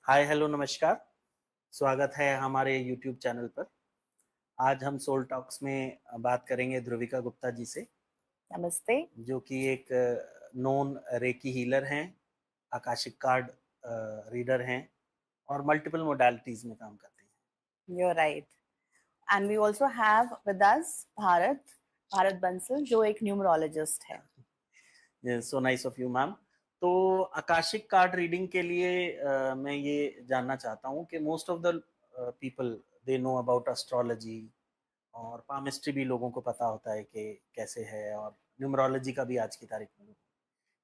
Hi hello नमस्कार। स्वागत है हमारे यूट्यूब चैनल पर। आज हम सोल टॉक्स में बात करेंगे ध्रुविका गुप्ता जी से, नमस्ते। जो कि एक नोन रेकी हीलर हैं, आकाशिक कार्ड रीडर हैं और मल्टीपल मोडालिटीज में काम करते हैं। You're right. And we also have with us Bharat Bansal, जो एक न्यूमरोलॉजिस्ट है। सो नाइस ऑफ यू मैम। तो आकाशिक कार्ड रीडिंग के लिए मैं ये जानना चाहता हूँ कि most of the people they know about astrology और पामिस्ट्री भी लोगों को पता होता है कि कैसे है, और न्यूमरोलॉजी का भी आज की तारीख में।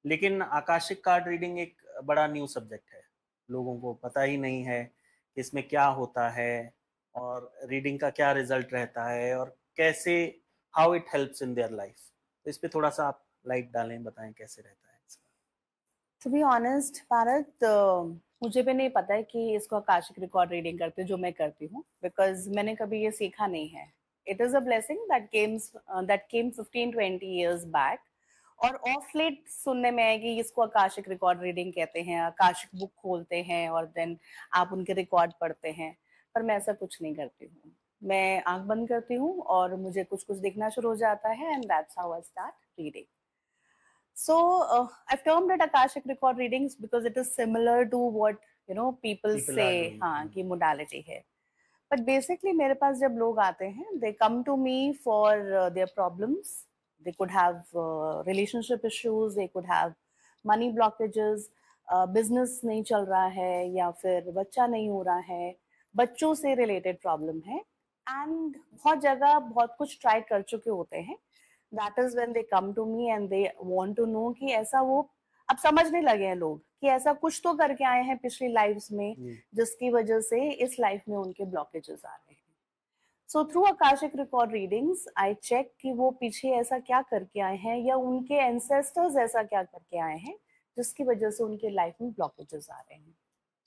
लेकिन आकाशिक कार्ड रीडिंग एक बड़ा न्यू सब्जेक्ट है, लोगों को पता ही नहीं है कि इसमें क्या होता है और रीडिंग का क्या रिजल्ट रहता है और कैसे, how it helps in their life. तो इस पे थोड़ा सा आप लाइट डालें, बताएं कैसे रहता है इसका। टू बी ऑनेस्ट भारत, मुझे भी नहीं पता है कि इसको आकाशिक रिकॉर्ड रीडिंग करते हैं जो मैं करती हूँ, बिकॉज मैंने कभी ये सीखा नहीं है। It is a blessing that came 15-20 years back, और ऑफ लेट सुनने में है कि इसको आकाशिक रिकॉर्ड रीडिंग कहते हैं, आकाशिक बुक खोलते हैं और देन आप उनके रिकॉर्ड पढ़ते हैं। पर मैं ऐसा कुछ नहीं करती हूँ। मैं आंख बंद करती हूँ और मुझे कुछ कुछ दिखना शुरू हो जाता है, and that's how I start reading. So I've termed it Akashic record readings because it is similar to what people people are say हाँ डूइंग। कि modality है. But basically मेरे पास जब लोग आते हैं, they come to me for their problems. They could have relationship issues, they could have money blockages, business नहीं चल रहा है या फिर बच्चा नहीं हो रहा है, बच्चों से related problem है, and बहुत जगह बहुत कुछ try कर चुके होते हैं. That is when they come to me and they want to know कि ऐसा वो अब समझने लगे हैं लोग कि ऐसा कुछ तो करके आए हैं पिछली लाइफ्स में जिसकी वजह से इस लाइफ में उनके ब्लॉकेजेस आ रहे हैं. So through akashic record readings I check कि वो पीछे ऐसा क्या करके आए हैं या उनके एंसेस्टर्स ऐसा क्या करके आए हैं जिसकी वजह से उनके लाइफ में ब्लॉकेजेस आ रहे हैं.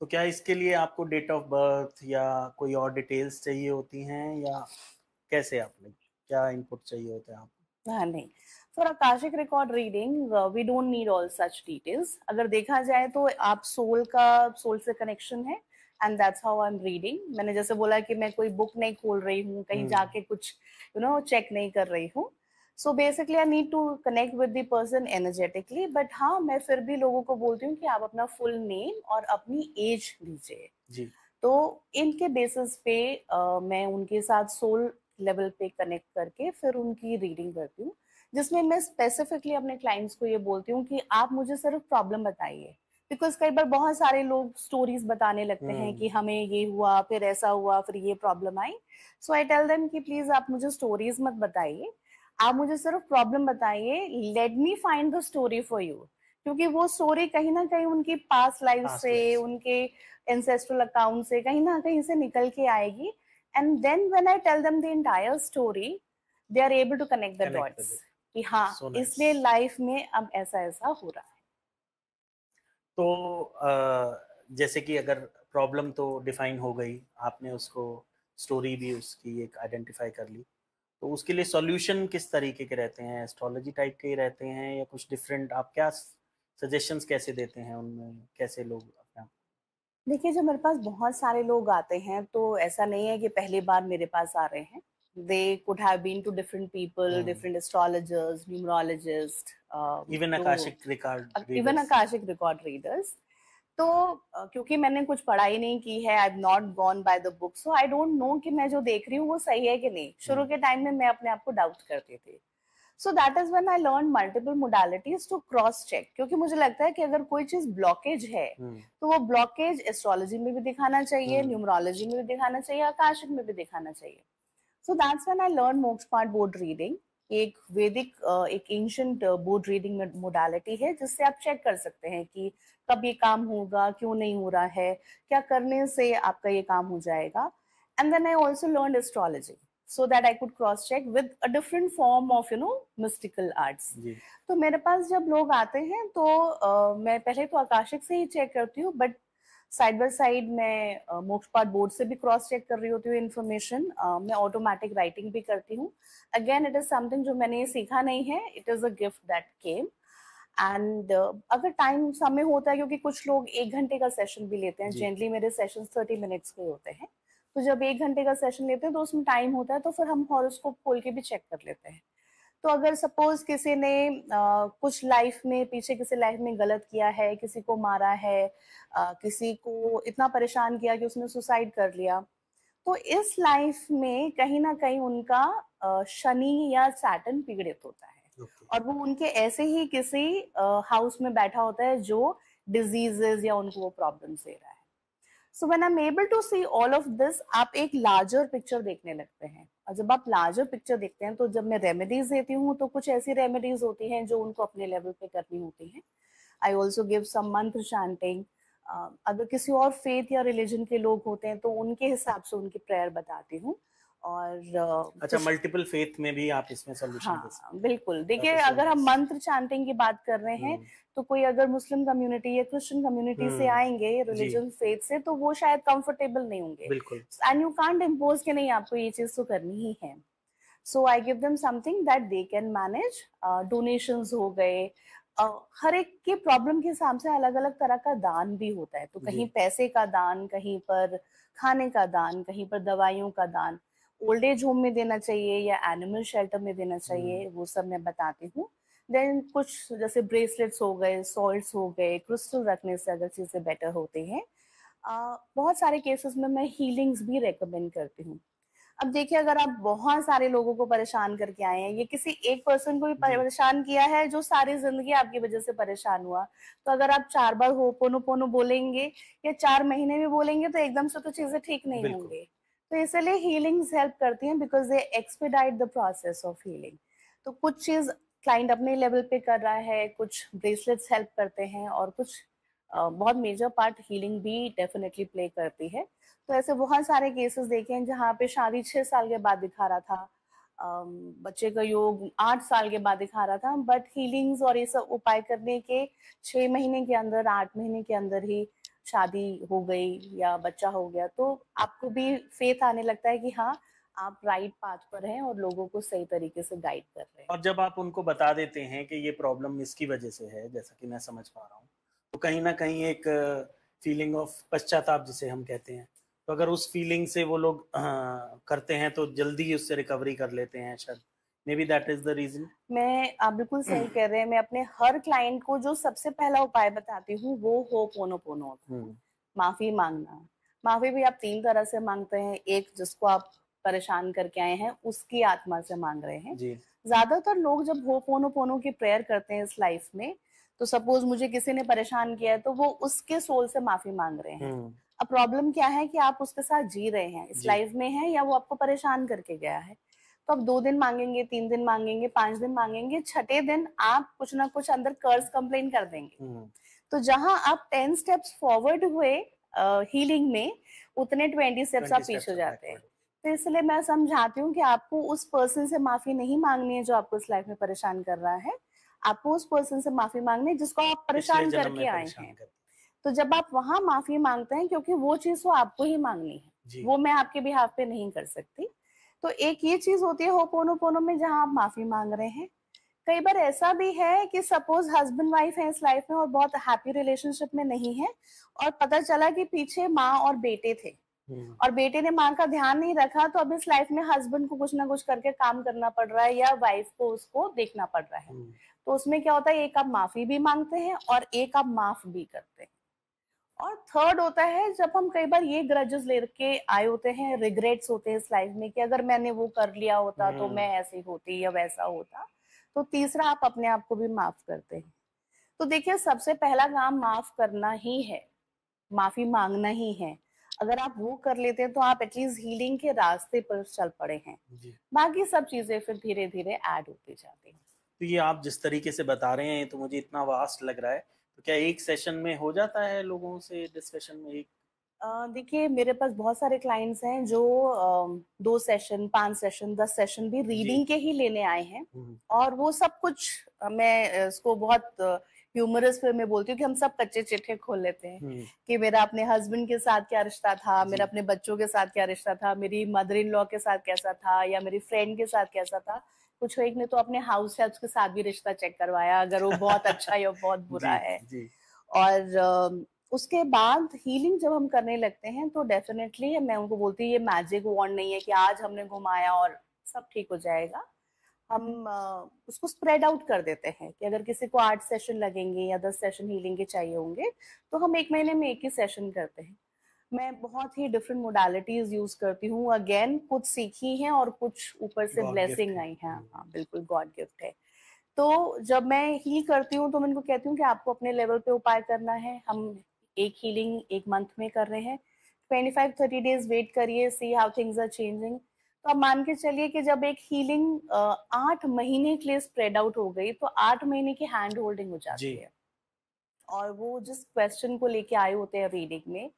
तो क्या इसके लिए आपको डेट ऑफ बर्थ या कोई और डिटेल्स चाहिए होती हैं, या कैसे आपने क्या इनपुट चाहिए होता है आपको? हाँ नहीं, for akashic record reading we don't need all such details. अगर देखा जाए तो आप सोल से कनेक्शन है, and that's how I am reading. मैंने जैसे बोला कि मैं कोई बुक नहीं खोल रही हूँ, कहीं जाके कुछ चेक नहीं कर रही हूँ. So basically I need to connect with the person energetically, but हाँ मैं फिर भी लोगों को बोलती हूँ कि आप अपना फुल नेम और अपनी एज दीजिए. जी। तो इनके बेसिस पे मैं उनके साथ सोल लेवल पे कनेक्ट करके फिर उनकी रीडिंग करती हूँ, जिसमें मैं स्पेसिफिकली अपने क्लाइंट्स को ये बोलती हूँ कि आप मुझे सिर्फ प्रॉब्लम बताइए. बिकॉज कई बार बहुत सारे लोग स्टोरीज बताने लगते हैं कि हमें ये हुआ, फिर ऐसा हुआ, फिर ये प्रॉब्लम आई. सो आई टेल देम कि प्लीज आप मुझे स्टोरीज मत बताइए, आप मुझे सिर्फ प्रॉब्लम बताइए. Let me find the story for you, क्योंकि वो स्टोरी कहीं ना कहीं उनकी पास्ट लाइफ पास्ट से, लाइफ। उनके एंसेस्ट्रल अकाउंट से कहीं ना कहीं से निकल के आएगी. And then when I tell them the entire story, they are able to connect the connect with dots it. कि हाँ सो नाइस। इसलिए लाइफ में अब ऐसा ऐसा हो रहा है. तो जैसे कि अगर प्रॉब्लम तो डिफाइन हो गई, आपने उसको स्टोरी भी उसकी एक आइडेंटिफाई कर ली, तो उसके लिए सॉल्यूशन किस तरीके के रहते हैं? एस्ट्रोलॉजी टाइप के ही रहते हैं या कुछ डिफरेंट? आप क्या सजेशंस कैसे देते हैं उनमें, कैसे लोग अपने आप? देखिए, जब मेरे पास बहुत सारे लोग आते हैं तो ऐसा नहीं है कि पहली बार मेरे पास आ रहे हैं. They could have been to different people, different astrologers, numerologist, even तो Akashic record even readers. Akashic record readers. तो क्योंकि मैंने कुछ पढ़ाई नहीं की है, I have not gone by the book, so I don't know कि मैं जो देख रही हूँ वो सही है कि नहीं. शुरू के टाइम में मैं अपने आप को डाउट करती थी. So that is when I learn multiple modalities to cross check, क्योंकि मुझे लगता है कि अगर कोई चीज ब्लॉकेज है तो वो ब्लॉकेज एस्ट्रोलॉजी में भी दिखाना चाहिए, न्यूमरोलॉजी में भी दिखाना चाहिए, आकाशिक में भी दिखाना चाहिए. So that's when I learn Mokshapat board reading. एक वैदिक एक एंशिएंट बोर्ड रीडिंग मोडालिटी है जिससे आप चेक कर सकते हैं कि कब ये काम होगा, क्यों नहीं हो रहा है, क्या करने से आपका ये काम हो जाएगा. And then I also learned astrology so that I could cross check with a different form of mystical arts. जी। तो मेरे पास जब लोग आते हैं तो मैं पहले तो आकाशिक से ही चेक करती हूँ, बट साइड बाय साइड मैं मोक्षपाठ बोर्ड से भी क्रॉस चेक कर रही होती हूँ इन्फॉर्मेशन. मैं ऑटोमेटिक राइटिंग भी करती हूँ. अगेन इट इज समथिंग जो मैंने सीखा नहीं है, it is a gift that came. And अगर टाइम समय होता है, क्योंकि कुछ लोग 1 घंटे का सेशन भी लेते हैं, जी। जनरली मेरे सेशन 30 मिनट्स के होते हैं, तो जब 1 घंटे का सेशन लेते हैं तो उसमें टाइम होता है, तो फिर हम हॉरोस्कोप खोल के भी चेक कर लेते हैं। तो अगर सपोज किसी ने कुछ लाइफ में, पीछे किसी लाइफ में गलत किया है, किसी को मारा है, किसी को इतना परेशान किया कि उसने सुसाइड कर लिया, तो इस लाइफ में कहीं ना कहीं उनका शनि या सैटर्न पीड़ित होता है, ओके। और वो उनके ऐसे ही किसी हाउस में बैठा होता है जो डिजीजेस या उनको वो प्रॉब्लम्स दे रहा है। So when I am able to see all of this, आप एक लार्जर पिक्चर देखने लगते हैं, और जब आप लार्जर पिक्चर देखते हैं तो जब मैं रेमेडीज देती हूँ तो कुछ ऐसी रेमेडीज होती हैं जो उनको अपने लेवल पे करनी होती हैं। आई ऑल्सो गिव सम मंत्र चैंटिंग। अगर किसी और फेथ या रिलीजन के लोग होते हैं तो उनके हिसाब से उनकी प्रेयर बताती हूँ। और अच्छा, मल्टीपल फेथ में भी आप इसमें सोल्यूशन दे हाँ सकते बिल्कुल, देखिए हैं। अगर हम मंत्र चैंटिंग की बात कर रहे हैं, तो कोई अगर मुस्लिम कम्युनिटी या क्रिश्चियन कम्युनिटी से आएंगे, जी। रिलीजन फेथ से, तो वो शायद कंफर्टेबल नहीं होंगे, बिल्कुल। एंड यू कांट इम्पोज कि नहीं आपको ये चीज तो करनी ही है। So I give them something that they can manage. Donations हो गए, हर एक के प्रॉब्लम के हिसाब से अलग अलग तरह का दान भी होता है, तो जी। कहीं पैसे का दान, कहीं पर खाने का दान, कहीं पर दवाइयों का दान, ओल्ड एज होम में देना चाहिए या एनिमल शेल्टर में देना चाहिए, वो सब मैं बताती हूँ। देन कुछ जैसे ब्रेसलेट्स हो गए, सॉल्ट्स हो गए, क्रिस्टल रखने से अगर चीजें बेटर होती हैं। बहुत सारे केसेस में मैं हीलिंग्स भी रेकमेंड करती हूँ। अब देखिए, अगर आप बहुत सारे लोगों को परेशान करके आए हैं, ये किसी एक पर्सन को भी जी। परेशान किया है जो सारी जिंदगी आपकी वजह से परेशान हुआ, तो अगर आप 4 बार हो पोनो पोनो बोलेंगे या 4 महीने भी बोलेंगे तो एकदम से तो चीजें ठीक नहीं बिल्कुल। होंगी। तो इसलिए हीलिंग्स हेल्प करती हैं, because they expedite the process of healing. तो कुछ चीज क्लाइंट अपने लेवल पे कर रहा है, कुछ ब्रेसलेट्स हेल्प करते हैं, और कुछ बहुत मेजर पार्ट हीलिंग भी डेफिनेटली प्ले करती है। तो ऐसे बहुत सारे केसेस देखे हैं जहाँ पे शादी 6 साल के बाद दिखा रहा था, बच्चे का योग 8 साल के बाद दिखा रहा था, बट हीलिंग्स और ये सब उपाय करने के 6 महीने के अंदर, 8 महीने के अंदर ही शादी हो गई या बच्चा हो गया। तो आपको भी फेथ आने लगता है कि हाँ, आप राइट पाथ पर हैं और लोगों को सही तरीके से गाइड कर रहे हैं। और जब आप उनको बता देते हैं कि ये प्रॉब्लम इसकी वजह से है, जैसा कि मैं समझ पा रहा हूँ, तो कहीं न कहीं एक फीलिंग ऑफ पश्चाताप जिसे हम कहते हैं, तो अगर उस फीलिंग से वो लोग करते हैं तो जल्दी उससे रिकवरी कर लेते हैं शायद। May be that is the reason. आप बिल्कुल सही कह रहे हैं। मैं अपने हर क्लाइंट को जो सबसे पहला उपाय बताती हूँ वो होपोनोपोनो होता है, माफी मांगना। माफी भी आप 3 तरह से मांगते हैं। एक, जिसको आप परेशान करके आए हैं उसकी आत्मा से मांग रहे हैं। जी। ज्यादातर लोग जब होपोनोपोनो की प्रेयर करते हैं इस लाइफ में, तो सपोज मुझे किसी ने परेशान किया है तो वो उसके सोल से माफी मांग रहे हैं। अब प्रॉब्लम क्या है कि आप उसके साथ जी रहे हैं, इस जी। लाइफ में है, या वो आपको परेशान करके गया है। तो आप 2 दिन मांगेंगे, 3 दिन मांगेंगे, 5 दिन मांगेंगे, छठे दिन आप कुछ ना कुछ अंदर कर्ज कंप्लेन कर देंगे। तो जहां आप 10 स्टेप्स फॉरवर्ड हुए हीलिंग में, उतने 20 स्टेप्स आप 20 पीछे स्टेप्स जाते हैं। बैकवर्ड। तो इसलिए मैं समझाती हूँ कि आपको उस पर्सन से माफी नहीं मांगनी है जो आपको इस लाइफ में परेशान कर रहा है। आपको उस पर्सन से माफी मांगनी है जिसको आप पिछले परेशान जन्म करके में आए परेशान हैं। कर। तो जब आप वहां माफी मांगते हैं, क्योंकि वो चीज तो आपको ही मांगनी है, जी। वो मैं आपके बिहाफ पे नहीं कर सकती। तो एक ये चीज होती है होपोनोपोनो में, जहां आप माफी मांग रहे हैं। कई बार ऐसा भी है कि सपोज हस्बैंड वाइफ है इस लाइफ में और बहुत हैप्पी रिलेशनशिप में नहीं है, और पता चला कि पीछे माँ और बेटे थे, और बेटे ने माँ का ध्यान नहीं रखा, तो अब इस लाइफ में हस्बैंड को कुछ ना कुछ करके काम करना पड़ रहा है या वाइफ को उसको देखना पड़ रहा है। तो उसमें क्या होता है, एक आप माफी भी मांगते हैं और एक आप माफ भी करते हैं। और थर्ड होता है जब हम कई बार ये ग्रजेस लेके आए होते हैं, रिग्रेट्स होते हैं इस लाइफ में कि अगर मैंने वो कर लिया होता तो मैं ऐसी होती या वैसा होता। तो तीसरा, आप अपने आप को भी माफ करते हैं। तो देखिए, सबसे पहला काम माफ करना ही है, माफी मांगना ही है। अगर आप वो कर लेते हैं तो आप एटलीस्ट हीलिंग के रास्ते पर चल पड़े हैं। जी। बाकी सब चीजें फिर धीरे धीरे ऐड होती जाती हैं। तो ये आप जिस तरीके से बता रहे हैं तो मुझे इतना वास्ट लग रहा है, तो क्या एक सेशन में हो जाता है लोगों से डिस्कशन में एक? देखिए, मेरे पास बहुत सारे क्लाइंट्स हैं जो 2 सेशन, 5 सेशन, 10 सेशन भी रीडिंग के ही लेने आए हैं। और वो सब कुछ मैं इसको बहुत ह्यूमरस वे में बोलती हूँ कि हम सब कच्चे चिट्ठे खोल लेते हैं कि मेरा अपने हस्बैंड के साथ क्या रिश्ता था, मेरा अपने बच्चों के साथ क्या रिश्ता था, मेरी मदर इन लॉ के साथ कैसा था, या मेरी फ्रेंड के साथ कैसा था। कुछ एक ने तो अपने हाउस हेल्प के साथ भी रिश्ता चेक करवाया, अगर वो बहुत अच्छा या बहुत बुरा जी है। जी और उसके बाद हीलिंग जब हम करने लगते हैं तो डेफिनेटली मैं उनको बोलती हूँ ये मैजिक वॉन्ड नहीं है कि आज हमने घुमाया और सब ठीक हो जाएगा। हम उसको स्प्रेड आउट कर देते हैं कि अगर किसी को 8 सेशन लगेंगे या 10 सेशन हीलिंग के चाहिए होंगे तो हम 1 महीने में 1 ही सेशन करते हैं। मैं बहुत ही डिफरेंट मोडालिटीज यूज करती हूँ, अगेन कुछ सीखी हैं और कुछ ऊपर से गॉड गिफ्ट ब्लेसिंग है। आई है। हाँ बिल्कुल गॉड गिफ्ट है। तो जब मैं हील करती हूँ तो मैं इनको कहती हूँ कि आपको अपने लेवल पे उपाय करना है। हम एक हीलिंग 1 मंथ में कर रहे हैं, 25-30 डेज वेट करिए, see how things are changing. तो आप मान के चलिए कि जब एक हीलिंग 8 महीने के लिए स्प्रेड आउट हो गई तो 8 महीने की हैंड होल्डिंग हो जी जाती है। और वो जिस क्वेश्चन को लेके आए होते हैं रीडिंग में,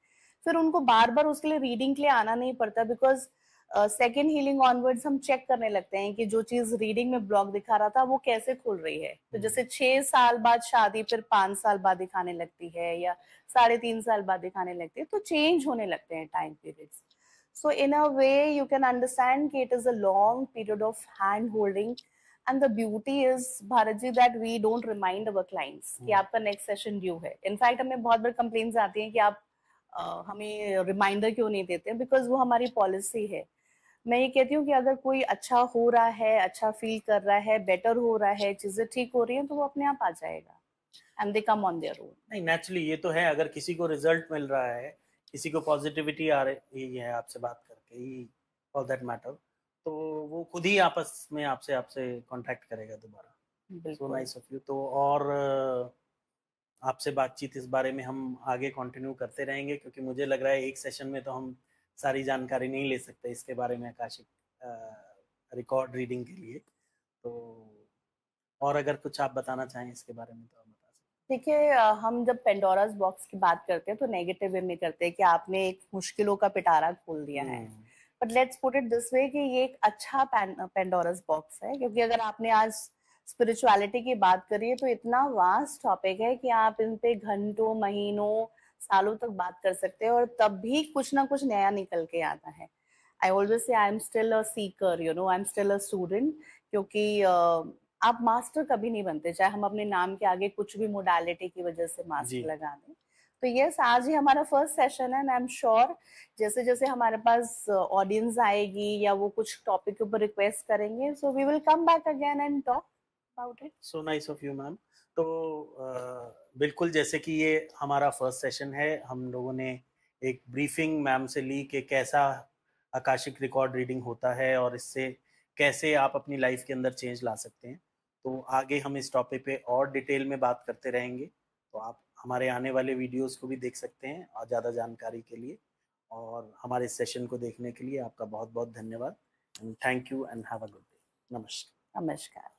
फिर उनको बार बार उसके लिए रीडिंग के लिए आना नहीं पड़ता, बिकॉज सेकेंड हीलिंग ऑनवर्ड्स हम चेक करने लगते हैं कि जो चीज रीडिंग में ब्लॉक दिखा रहा था वो कैसे खुल रही है। तो जैसे 6 साल बाद शादी फिर 5 साल बाद दिखाने लगती है या 3.5 साल बाद दिखाने लगती है, तो चेंज होने लगते हैं time periods. So in a way you can understand कि it is a long period of hand holding, and the beauty is Bharat ji that we don't remind our clients कि आपका next session due है। In fact हमें बहुत बार complains आती हैं कि आप हमें रिमाइंडर क्यों नहीं देते, बिकॉज वो हमारी पॉलिसी है। मैं ये कहती हूँ कि अगर कोई अच्छा हो रहा है, अच्छा फील कर रहा है, बेटर हो रहा है, चीजें ठीक हो रही हैं, तो वो अपने आप आ जाएगा and they come on their own. नहीं, नेचुरली ये तो है, अगर किसी को रिजल्ट मिल रहा है, किसी को पॉजिटिविटी आ रही है आपसे बात करके ही, फॉर दैट मैटर, तो वो खुद ही आपस में आपसे आपसे कांटेक्ट करेगा दोबारा। सो बिल्कुल। Nice of you. तो और आपसे बातचीत इस बारे में हम आगे कंटिन्यू करते रहेंगे, क्योंकि मुझे लग रहा है एक सेशन में तो हम सारी जानकारी नहीं ले सकते इसके बारे में आकाशिक रिकॉर्ड रीडिंग के लिए। तो और अगर कुछ आप बताना चाहें इसके बारे में तो आप बता सकते देखिए हम जब पेंडोरास बॉक्स की बात करते हैं तो नेगेटिव वे में करते हैं कि आपने एक मुश्किलों का पिटारा खोल दिया हैं। है। But let's put it this way कि ये एक अच्छा पेंडोरस बॉक्स है, क्योंकि अगर आपने आज स्पिरिचुअलिटी की बात करी है तो इतना वास्ट टॉपिक है कि आप इन पे घंटों, महीनों, सालों तक बात कर सकते हैं और तब भी कुछ ना कुछ नया निकल के आता है। I always say I am still a Sikar, you know, I am still a student. क्योंकि आप मास्टर कभी नहीं बनते, चाहे हम अपने नाम के आगे कुछ भी मोडालिटी की वजह से जी। मास्टर लगा दें। तो यस, आज ही हमारा फर्स्ट सेशन है एंड आई एम श्योर जैसे जैसे हमारे पास ऑडियंस आएगी या वो कुछ टॉपिक के ऊपर रिक्वेस्ट करेंगे, so we will come back again and talk about it. So nice of you ma'am. तो बिल्कुल, जैसे कि ये हमारा फर्स्ट सेशन है, हम लोगों ने एक ब्रीफिंग मैम से ली कि कैसा आकाशिक रिकॉर्ड रीडिंग होता है और इससे कैसे आप अपनी लाइफ के अंदर चेंज ला सकते हैं। तो आगे हम इस टॉपिक पे और डिटेल में बात करते रहेंगे, तो आप हमारे आने वाले वीडियोस को भी देख सकते हैं और ज़्यादा जानकारी के लिए। और हमारे सेशन को देखने के लिए आपका बहुत बहुत धन्यवाद। And thank you and have a good day. नमस्कार। नमस्कार।